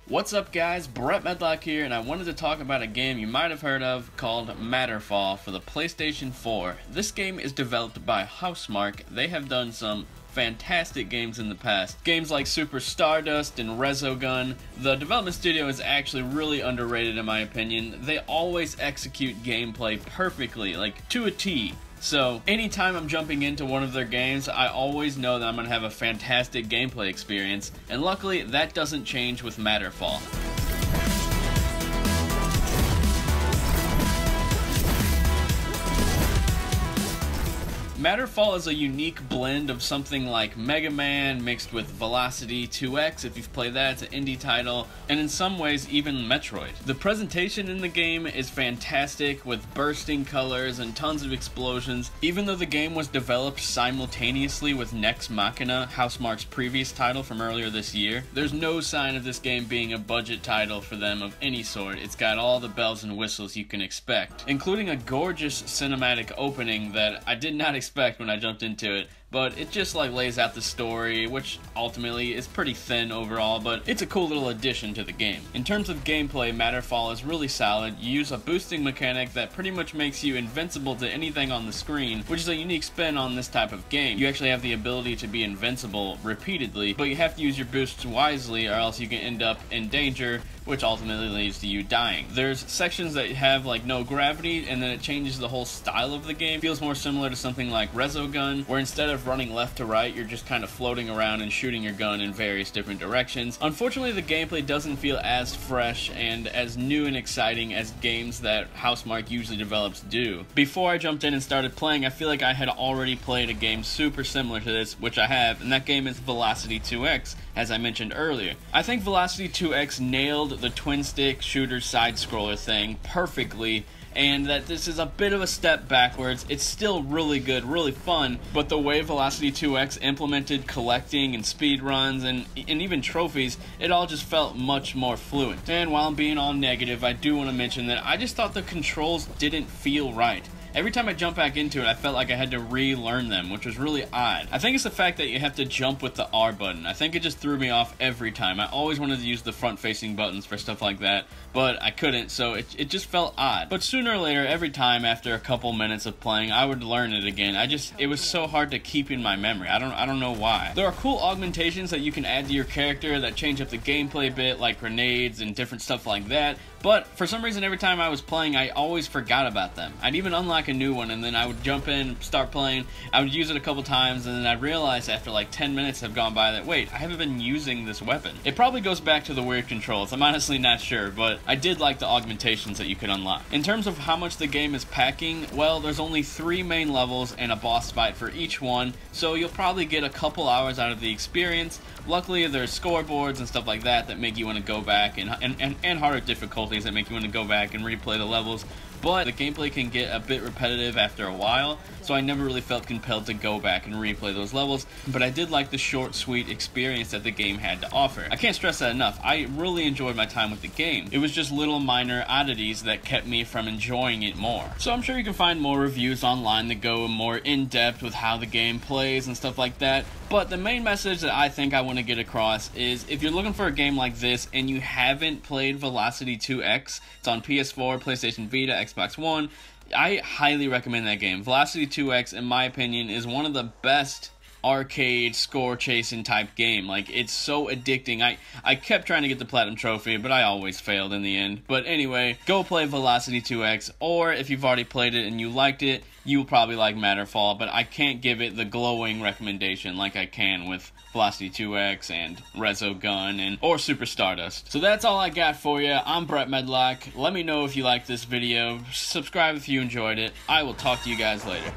What's up guys, Brett Medlock here, and I wanted to talk about a game you might have heard of called Matterfall for the PlayStation 4. This game is developed by Housemarque. They have done some fantastic games in the past. Games like Super Stardust and Resogun. The development studio is actually really underrated in my opinion. They always execute gameplay perfectly, like to a T. So, anytime I'm jumping into one of their games, I always know that I'm going to have a fantastic gameplay experience, and luckily that doesn't change with Matterfall. Matterfall is a unique blend of something like Mega Man mixed with Velocity 2X, if you've played that, it's an indie title, and in some ways even Metroid. The presentation in the game is fantastic with bursting colors and tons of explosions. Even though the game was developed simultaneously with Nex Machina, Housemarque's previous title from earlier this year, there's no sign of this game being a budget title for them of any sort. It's got all the bells and whistles you can expect, including a gorgeous cinematic opening that I did not expect when I jumped into it, but it just like lays out the story, which ultimately is pretty thin overall, but it's a cool little addition to the game. In terms of gameplay, Matterfall is really solid. You use a boosting mechanic that pretty much makes you invincible to anything on the screen, which is a unique spin on this type of game. You actually have the ability to be invincible repeatedly, but you have to use your boosts wisely or else you can end up in danger, which ultimately leads to you dying. There's sections that have like no gravity, and then it changes the whole style of the game. It feels more similar to something like Resogun, where instead of running left to right, you're just kind of floating around and shooting your gun in various different directions. Unfortunately, the gameplay doesn't feel as fresh and as new and exciting as games that Housemarque usually develops do. Before I jumped in and started playing, I feel like I had already played a game super similar to this, which I have, and that game is Velocity 2X, as I mentioned earlier. I think Velocity 2X nailed the twin-stick shooter side-scroller thing perfectly, and that this is a bit of a step backwards. It's still really good, really fun, but the way Velocity 2X implemented collecting and speed runs and even trophies, it all just felt much more fluent. And while I'm being all negative, I do want to mention that I just thought the controls didn't feel right. Every time I jumped back into it, I felt like I had to relearn them, which was really odd. I think it's the fact that you have to jump with the R button. I think it just threw me off every time. I always wanted to use the front-facing buttons for stuff like that, but I couldn't, so it just felt odd. But sooner or later, every time after a couple minutes of playing, I would learn it again. It was so hard to keep in my memory. I don't know why. There are cool augmentations that you can add to your character that change up the gameplay a bit, like grenades and different stuff like that, but for some reason, every time I was playing, I always forgot about them. I'd even unlock a new one, and then I would jump in, start playing, I would use it a couple times, and then I'd realize after like 10 minutes have gone by that, wait, I haven't been using this weapon. It probably goes back to the weird controls. I'm honestly not sure, but I did like the augmentations that you could unlock. In terms of how much the game is packing, well, there's only 3 main levels and a boss fight for each one, so you'll probably get a couple hours out of the experience. Luckily, there's scoreboards and stuff like that that make you want to go back, and harder difficulties that make you want to go back and replay the levels. But the gameplay can get a bit repetitive after a while, so I never really felt compelled to go back and replay those levels, but I did like the short, sweet experience that the game had to offer. I can't stress that enough. I really enjoyed my time with the game. It was just little minor oddities that kept me from enjoying it more. So I'm sure you can find more reviews online that go more in-depth with how the game plays and stuff like that, but the main message that I think I want to get across is if you're looking for a game like this and you haven't played Velocity 2X, it's on PS4, PlayStation Vita, Xbox One, I highly recommend that game. Velocity 2X, in my opinion, is one of the best arcade score chasing type game. Like, it's so addicting. I kept trying to get the platinum trophy, but I always failed in the end. But anyway, go play Velocity 2X, or if you've already played it and you liked it, you'll probably like Matterfall, but I can't give it the glowing recommendation like I can with Velocity 2X and Resogun or Super Stardust. So that's all I got for you. I'm Brett Medlock. Let me know if you liked this video. Subscribe if you enjoyed it. I will talk to you guys later.